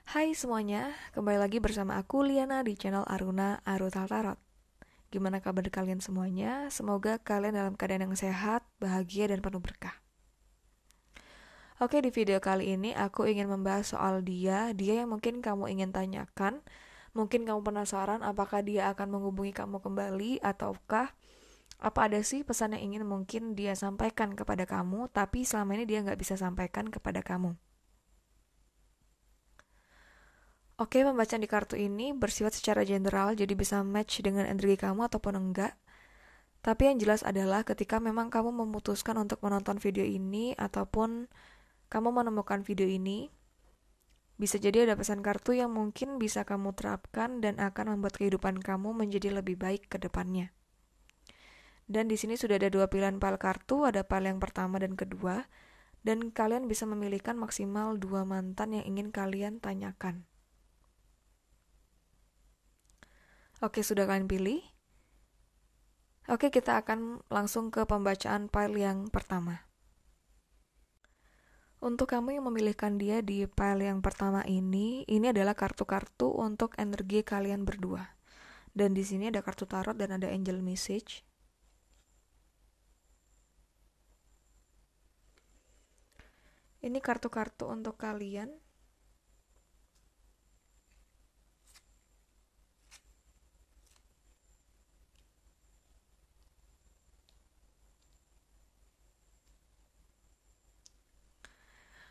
Hai semuanya, kembali lagi bersama aku Liana di channel Aruna Arutal Tarot. Gimana kabar kalian semuanya? Semoga kalian dalam keadaan yang sehat, bahagia, dan penuh berkah. Oke, di video kali ini aku ingin membahas soal dia yang mungkin kamu ingin tanyakan. Mungkin kamu penasaran apakah dia akan menghubungi kamu kembali ataukah apa ada sih pesan yang ingin mungkin dia sampaikan kepada kamu, tapi selama ini dia nggak bisa sampaikan kepada kamu. Oke, pembacaan di kartu ini bersifat secara general, jadi bisa match dengan energi kamu ataupun enggak. Tapi yang jelas adalah ketika memang kamu memutuskan untuk menonton video ini ataupun kamu menemukan video ini, bisa jadi ada pesan kartu yang mungkin bisa kamu terapkan dan akan membuat kehidupan kamu menjadi lebih baik ke depannya. Dan di sini sudah ada dua pilihan pile kartu, ada pile yang pertama dan kedua, dan kalian bisa memilihkan maksimal dua mantan yang ingin kalian tanyakan. Oke, sudah kalian pilih? Oke, kita akan langsung ke pembacaan file yang pertama. Untuk kamu yang memilihkan dia di file yang pertama ini adalah kartu-kartu untuk energi kalian berdua. Dan di sini ada kartu tarot dan ada angel message. Ini kartu-kartu untuk kalian.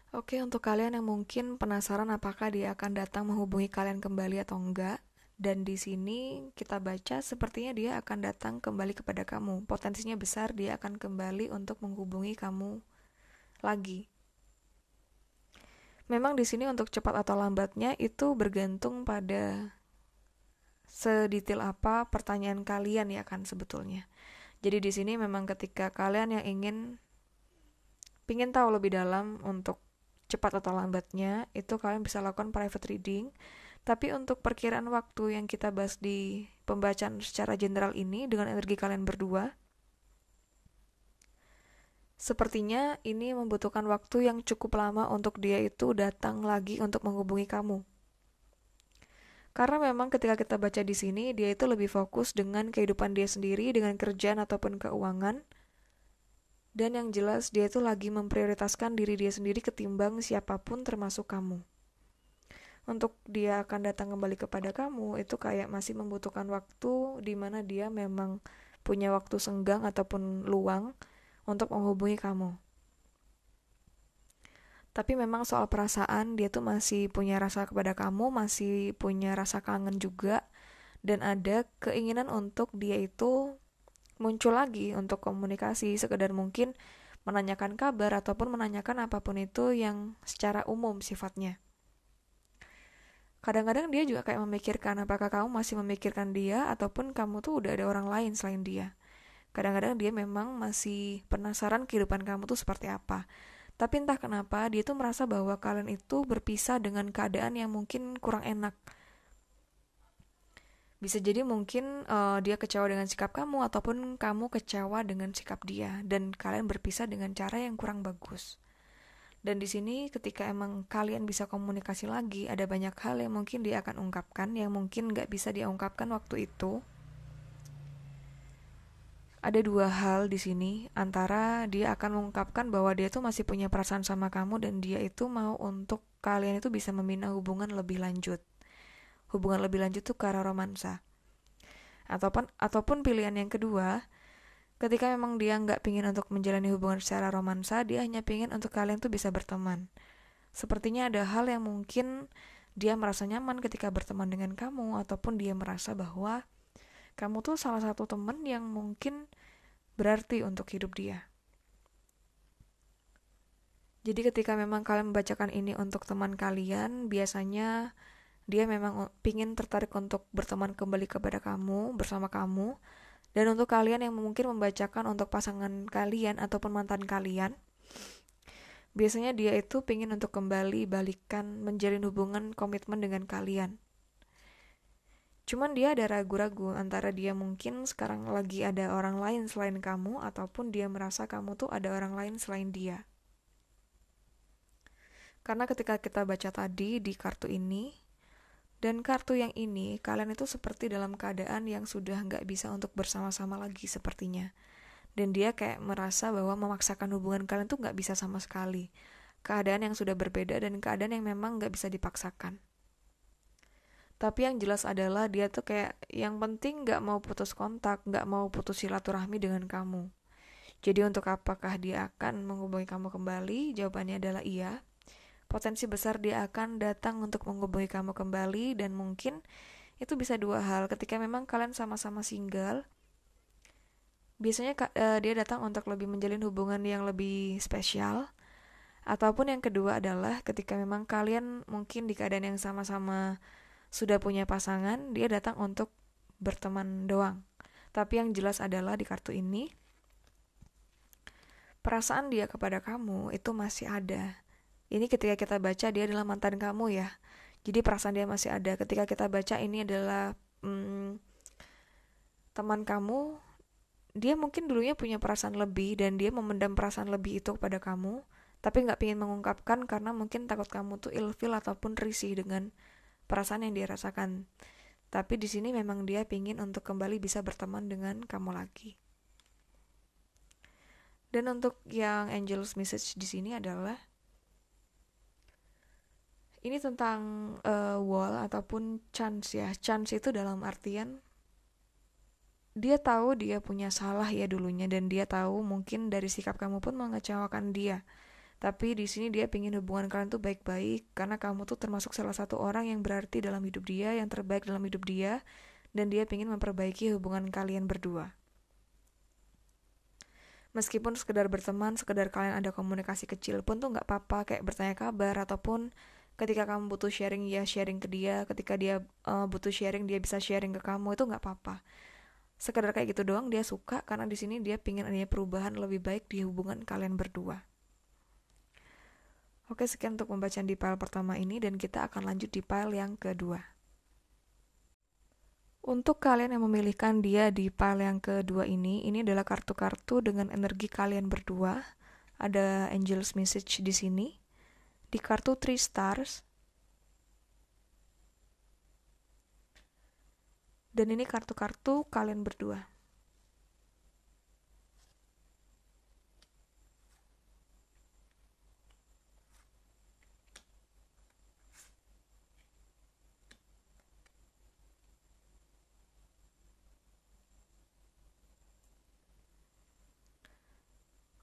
Oke, untuk kalian yang mungkin penasaran apakah dia akan datang menghubungi kalian kembali atau enggak, dan di sini kita baca sepertinya dia akan datang kembali kepada kamu. Potensinya besar dia akan kembali untuk menghubungi kamu lagi. Memang di sini untuk cepat atau lambatnya itu bergantung pada sedetail apa pertanyaan kalian ya kan sebetulnya. Jadi di sini memang ketika kalian yang pingin tahu lebih dalam untuk cepat atau lambatnya, itu kalian bisa lakukan private reading. Tapi untuk perkiraan waktu yang kita bahas di pembacaan secara general ini dengan energi kalian berdua, sepertinya ini membutuhkan waktu yang cukup lama untuk dia itu datang lagi untuk menghubungi kamu. Karena memang ketika kita baca di sini, dia itu lebih fokus dengan kehidupan dia sendiri, dengan kerjaan ataupun keuangan. Dan yang jelas dia itu lagi memprioritaskan diri dia sendiri ketimbang siapapun termasuk kamu. Untuk dia akan datang kembali kepada kamu itu kayak masih membutuhkan waktu di mana dia memang punya waktu senggang ataupun luang untuk menghubungi kamu. Tapi memang soal perasaan dia tuh masih punya rasa kepada kamu, masih punya rasa kangen juga, dan ada keinginan untuk dia itu muncul lagi untuk komunikasi, sekedar mungkin menanyakan kabar ataupun menanyakan apapun itu yang secara umum sifatnya. Kadang-kadang dia juga kayak memikirkan apakah kamu masih memikirkan dia ataupun kamu tuh udah ada orang lain selain dia. Kadang-kadang dia memang masih penasaran kehidupan kamu tuh seperti apa. Tapi entah kenapa dia tuh merasa bahwa kalian itu berpisah dengan keadaan yang mungkin kurang enak. Bisa jadi mungkin dia kecewa dengan sikap kamu ataupun kamu kecewa dengan sikap dia dan kalian berpisah dengan cara yang kurang bagus. Dan di sini ketika emang kalian bisa komunikasi lagi, ada banyak hal yang mungkin dia akan ungkapkan yang mungkin nggak bisa dia ungkapkan waktu itu. Ada dua hal di sini, antara dia akan mengungkapkan bahwa dia tuh masih punya perasaan sama kamu dan dia itu mau untuk kalian itu bisa membina hubungan lebih lanjut. Hubungan lebih lanjut tuh ke arah romansa. Ataupun pilihan yang kedua, ketika memang dia nggak pingin untuk menjalani hubungan secara romansa, dia hanya pingin untuk kalian tuh bisa berteman. Sepertinya ada hal yang mungkin dia merasa nyaman ketika berteman dengan kamu, ataupun dia merasa bahwa kamu tuh salah satu teman yang mungkin berarti untuk hidup dia. Jadi ketika memang kalian membacakan ini untuk teman kalian, biasanya dia memang pingin tertarik untuk berteman kembali kepada kamu, bersama kamu. Dan untuk kalian yang mungkin membacakan untuk pasangan kalian ataupun mantan kalian, biasanya dia itu pingin untuk kembali balikan menjalin hubungan komitmen dengan kalian. Cuman dia ada ragu-ragu antara dia mungkin sekarang lagi ada orang lain selain kamu ataupun dia merasa kamu tuh ada orang lain selain dia. Karena ketika kita baca tadi di kartu ini dan kartu yang ini, kalian itu seperti dalam keadaan yang sudah nggak bisa untuk bersama-sama lagi sepertinya. Dan dia kayak merasa bahwa memaksakan hubungan kalian tuh nggak bisa sama sekali. Keadaan yang sudah berbeda dan keadaan yang memang nggak bisa dipaksakan. Tapi yang jelas adalah dia tuh kayak yang penting nggak mau putus kontak, nggak mau putus silaturahmi dengan kamu. Jadi untuk apakah dia akan menghubungi kamu kembali? Jawabannya adalah iya. Potensi besar dia akan datang untuk menghubungi kamu kembali dan mungkin itu bisa dua hal. Ketika memang kalian sama-sama single, biasanya dia datang untuk lebih menjalin hubungan yang lebih spesial. Ataupun yang kedua adalah ketika memang kalian mungkin di keadaan yang sama-sama sudah punya pasangan, dia datang untuk berteman doang. Tapi yang jelas adalah di kartu ini, perasaan dia kepada kamu itu masih ada. Ini ketika kita baca dia adalah mantan kamu ya. Jadi perasaan dia masih ada. Ketika kita baca ini adalah teman kamu, dia mungkin dulunya punya perasaan lebih dan dia memendam perasaan lebih itu kepada kamu, tapi nggak ingin mengungkapkan karena mungkin takut kamu tuh ilfil ataupun risih dengan perasaan yang dia rasakan. Tapi di sini memang dia ingin untuk kembali bisa berteman dengan kamu lagi. Dan untuk yang angel's message di sini adalah ini tentang wall ataupun chance ya. Chance itu dalam artian dia tahu dia punya salah ya dulunya dan dia tahu mungkin dari sikap kamu pun mengecewakan dia. Tapi di sini dia pingin hubungan kalian tuh baik-baik karena kamu tuh termasuk salah satu orang yang berarti dalam hidup dia, yang terbaik dalam hidup dia, dan dia pingin memperbaiki hubungan kalian berdua. Meskipun sekedar berteman, sekedar kalian ada komunikasi kecil pun tuh nggak apa-apa, kayak bertanya kabar ataupun ketika kamu butuh sharing ya sharing ke dia, ketika dia butuh sharing dia bisa sharing ke kamu, itu nggak apa-apa. Sekedar kayak gitu doang dia suka karena di sini dia pingin adanya perubahan lebih baik di hubungan kalian berdua. Oke, sekian untuk pembacaan di file pertama ini dan kita akan lanjut di file yang kedua. Untuk kalian yang memilihkan dia di file yang kedua ini adalah kartu-kartu dengan energi kalian berdua. Ada Angel's Message di sini. Di kartu 3 stars. Dan ini kartu-kartu kalian berdua.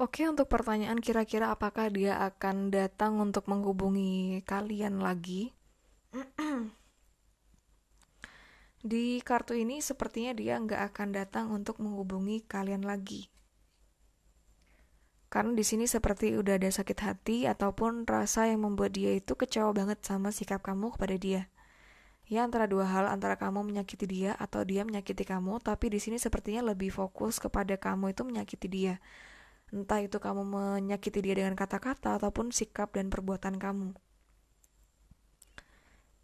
Oke, untuk pertanyaan kira-kira apakah dia akan datang untuk menghubungi kalian lagi? Di kartu ini sepertinya dia nggak akan datang untuk menghubungi kalian lagi. Karena di sini seperti udah ada sakit hati ataupun rasa yang membuat dia itu kecewa banget sama sikap kamu kepada dia. Ya antara dua hal, antara kamu menyakiti dia atau dia menyakiti kamu, tapi di sini sepertinya lebih fokus kepada kamu itu menyakiti dia. Entah itu kamu menyakiti dia dengan kata-kata ataupun sikap dan perbuatan kamu.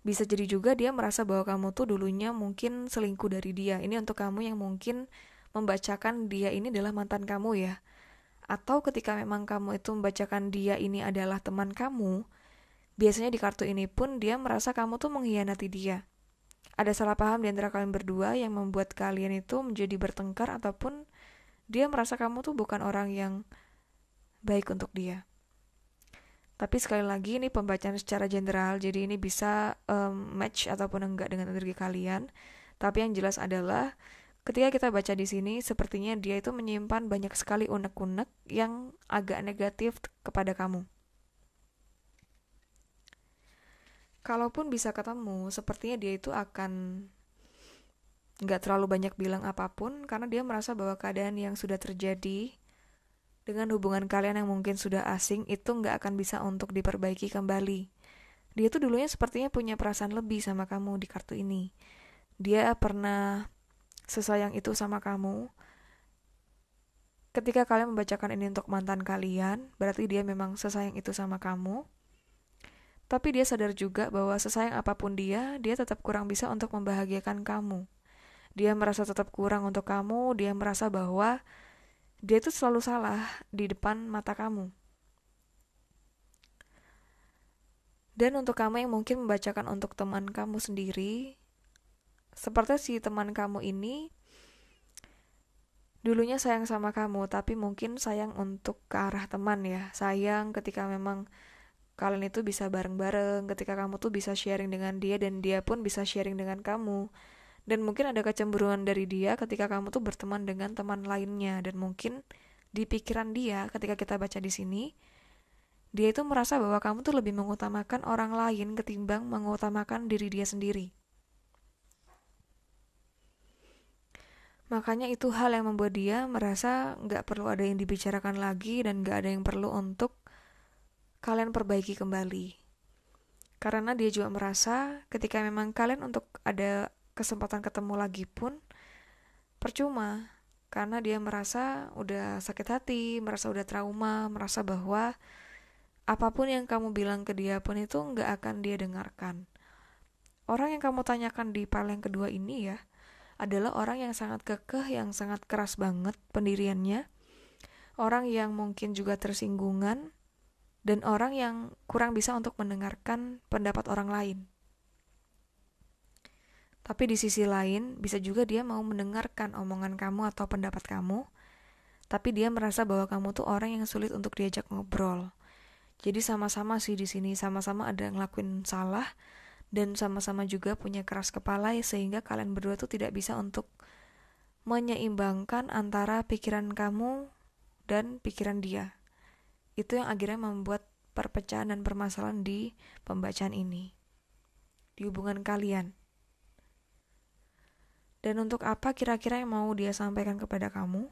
Bisa jadi juga dia merasa bahwa kamu tuh dulunya mungkin selingkuh dari dia. Ini untuk kamu yang mungkin membacakan dia ini adalah mantan kamu ya. Atau ketika memang kamu itu membacakan dia ini adalah teman kamu, biasanya di kartu ini pun dia merasa kamu tuh mengkhianati dia. Ada salah paham di antara kalian berdua yang membuat kalian itu menjadi bertengkar ataupun dia merasa kamu tuh bukan orang yang baik untuk dia. Tapi sekali lagi ini pembacaan secara general, jadi ini bisa match ataupun enggak dengan energi kalian. Tapi yang jelas adalah ketika kita baca di sini, sepertinya dia itu menyimpan banyak sekali unek-unek yang agak negatif kepada kamu. Kalaupun bisa ketemu, sepertinya dia itu akan nggak terlalu banyak bilang apapun karena dia merasa bahwa keadaan yang sudah terjadi dengan hubungan kalian yang mungkin sudah asing itu nggak akan bisa untuk diperbaiki kembali. Dia tuh dulunya sepertinya punya perasaan lebih sama kamu di kartu ini. Dia pernah sesayang itu sama kamu. Ketika kalian membacakan ini untuk mantan kalian, berarti dia memang sesayang itu sama kamu. Tapi dia sadar juga bahwa sesayang apapun dia tetap kurang bisa untuk membahagiakan kamu. Dia merasa tetap kurang untuk kamu, dia merasa bahwa dia itu selalu salah di depan mata kamu. Dan untuk kamu yang mungkin membacakan untuk teman kamu sendiri, seperti si teman kamu ini dulunya sayang sama kamu, tapi mungkin sayang untuk ke arah teman ya. Sayang ketika memang kalian itu bisa bareng-bareng, ketika kamu tuh bisa sharing dengan dia dan dia pun bisa sharing dengan kamu. Dan mungkin ada kecemburuan dari dia ketika kamu tuh berteman dengan teman lainnya, dan mungkin di pikiran dia ketika kita baca di sini, dia itu merasa bahwa kamu tuh lebih mengutamakan orang lain ketimbang mengutamakan diri dia sendiri. Makanya itu hal yang membuat dia merasa nggak perlu ada yang dibicarakan lagi dan nggak ada yang perlu untuk kalian perbaiki kembali. Karena dia juga merasa ketika memang kalian untuk ada kesempatan ketemu lagi pun percuma. Karena dia merasa udah sakit hati, merasa udah trauma, merasa bahwa apapun yang kamu bilang ke dia pun itu nggak akan dia dengarkan. Orang yang kamu tanyakan di file yang kedua ini ya, adalah orang yang sangat kekeh, yang sangat keras banget pendiriannya, orang yang mungkin juga tersinggungan, dan orang yang kurang bisa untuk mendengarkan pendapat orang lain. Tapi di sisi lain, bisa juga dia mau mendengarkan omongan kamu atau pendapat kamu, tapi dia merasa bahwa kamu tuh orang yang sulit untuk diajak ngobrol. Jadi sama-sama sih di sini, sama-sama ada yang ngelakuin salah, dan sama-sama juga punya keras kepala sehingga kalian berdua tuh tidak bisa untuk menyeimbangkan antara pikiran kamu dan pikiran dia. Itu yang akhirnya membuat perpecahan dan permasalahan di pembacaan ini, di hubungan kalian. Dan untuk apa kira-kira yang mau dia sampaikan kepada kamu?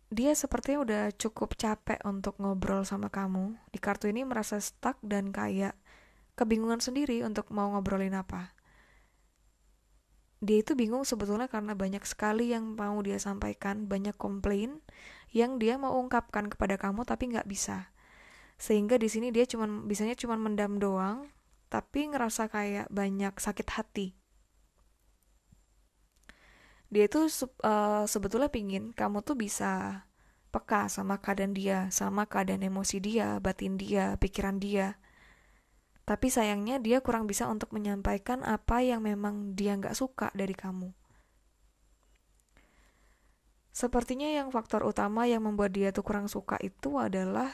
Dia sepertinya udah cukup capek untuk ngobrol sama kamu. Di kartu ini merasa stuck dan kayak kebingungan sendiri untuk mau ngobrolin apa. Dia itu bingung sebetulnya karena banyak sekali yang mau dia sampaikan, banyak komplain yang dia mau ungkapkan kepada kamu tapi nggak bisa. Sehingga di sini dia bisanya cuma mendam doang, tapi ngerasa kayak banyak sakit hati. Dia itu sebetulnya pingin kamu tuh bisa peka sama keadaan dia, sama keadaan emosi dia, batin dia, pikiran dia. Tapi sayangnya dia kurang bisa untuk menyampaikan apa yang memang dia nggak suka dari kamu. Sepertinya yang faktor utama yang membuat dia tuh kurang suka itu adalah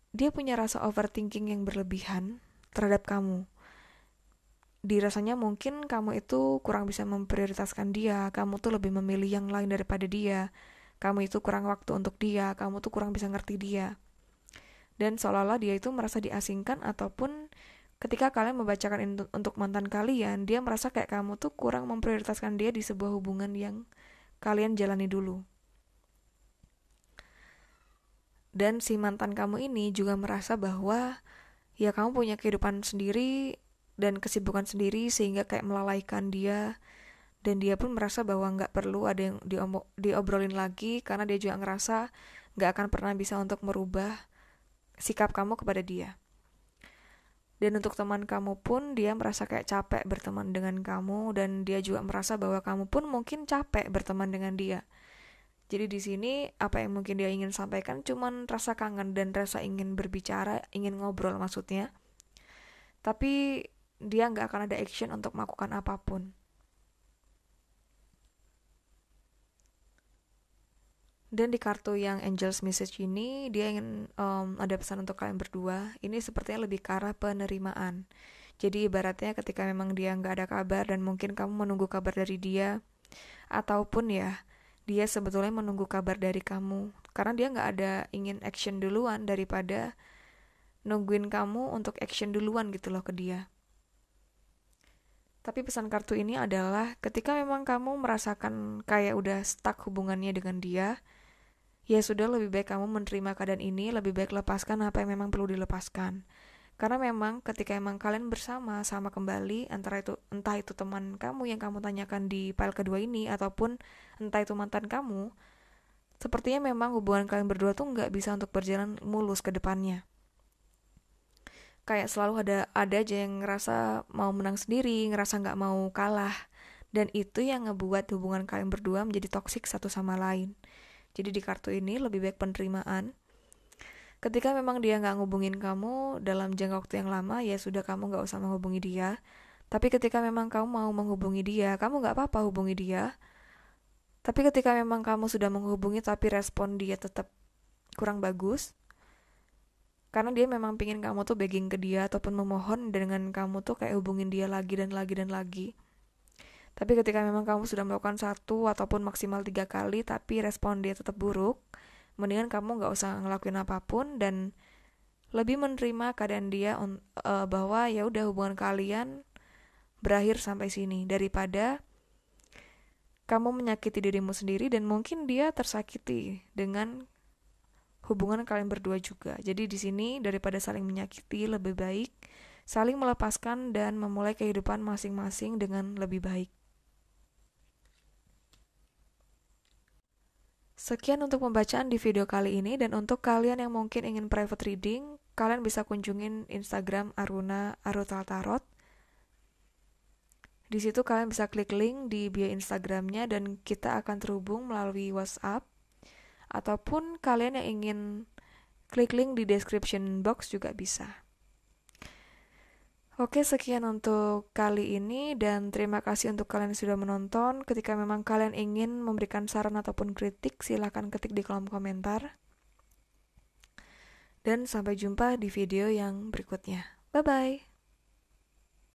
dia punya rasa overthinking yang berlebihan terhadap kamu. Dirasanya mungkin kamu itu kurang bisa memprioritaskan dia, kamu tuh lebih memilih yang lain daripada dia, kamu itu kurang waktu untuk dia, kamu tuh kurang bisa ngerti dia. Dan seolah-olah dia itu merasa diasingkan, ataupun ketika kalian membacakan untuk mantan kalian, dia merasa kayak kamu tuh kurang memprioritaskan dia di sebuah hubungan yang kalian jalani dulu. Dan si mantan kamu ini juga merasa bahwa ya kamu punya kehidupan sendiri dan kesibukan sendiri sehingga kayak melalaikan dia, dan dia pun merasa bahwa nggak perlu ada yang diobrolin lagi karena dia juga ngerasa nggak akan pernah bisa untuk merubah sikap kamu kepada dia. Dan untuk teman kamu pun dia merasa kayak capek berteman dengan kamu, dan dia juga merasa bahwa kamu pun mungkin capek berteman dengan dia. Jadi di sini apa yang mungkin dia ingin sampaikan cuman rasa kangen dan rasa ingin berbicara, ingin ngobrol maksudnya. Tapi dia nggak akan ada action untuk melakukan apapun. Dan di kartu yang Angel's Message ini dia ingin ada pesan untuk kalian berdua. Ini sepertinya lebih ke arah penerimaan. Jadi ibaratnya ketika memang dia nggak ada kabar dan mungkin kamu menunggu kabar dari dia, ataupun ya dia sebetulnya menunggu kabar dari kamu, karena dia nggak ada ingin action duluan daripada nungguin kamu untuk action duluan gitu loh ke dia. Tapi pesan kartu ini adalah ketika memang kamu merasakan kayak udah stuck hubungannya dengan dia, ya sudah, lebih baik kamu menerima keadaan ini, lebih baik lepaskan apa yang memang perlu dilepaskan. Karena memang ketika emang kalian bersama-sama kembali, antara itu entah itu teman kamu yang kamu tanyakan di file kedua ini, ataupun entah itu mantan kamu, sepertinya memang hubungan kalian berdua tuh nggak bisa untuk berjalan mulus ke depannya. Kayak selalu ada aja yang ngerasa mau menang sendiri, ngerasa nggak mau kalah, dan itu yang ngebuat hubungan kalian berdua menjadi toksik satu sama lain. Jadi di kartu ini lebih baik penerimaan. Ketika memang dia nggak ngubungin kamu dalam jangka waktu yang lama, ya sudah, kamu nggak usah menghubungi dia. Tapi ketika memang kamu mau menghubungi dia, kamu nggak apa-apa hubungi dia. Tapi ketika memang kamu sudah menghubungi tapi respon dia tetap kurang bagus, karena dia memang pingin kamu tuh begging ke dia ataupun memohon dengan kamu tuh kayak hubungin dia lagi dan lagi dan lagi. Tapi ketika memang kamu sudah melakukan 1 ataupun maksimal 3 kali tapi respon dia tetap buruk, mendingan kamu nggak usah ngelakuin apapun dan lebih menerima keadaan dia bahwa ya udah hubungan kalian berakhir sampai sini, daripada kamu menyakiti dirimu sendiri dan mungkin dia tersakiti dengan hubungan kalian berdua juga. Jadi di sini daripada saling menyakiti, lebih baik saling melepaskan dan memulai kehidupan masing-masing dengan lebih baik. Sekian untuk pembacaan di video kali ini, dan untuk kalian yang mungkin ingin private reading, kalian bisa kunjungin Instagram Aruna Arutal Tarot. Di situ kalian bisa klik link di bio Instagramnya dan kita akan terhubung melalui WhatsApp. Ataupun kalian yang ingin klik link di description box juga bisa. Oke, sekian untuk kali ini dan terima kasih untuk kalian yang sudah menonton. Ketika memang kalian ingin memberikan saran ataupun kritik, silahkan ketik di kolom komentar. Dan sampai jumpa di video yang berikutnya. Bye-bye.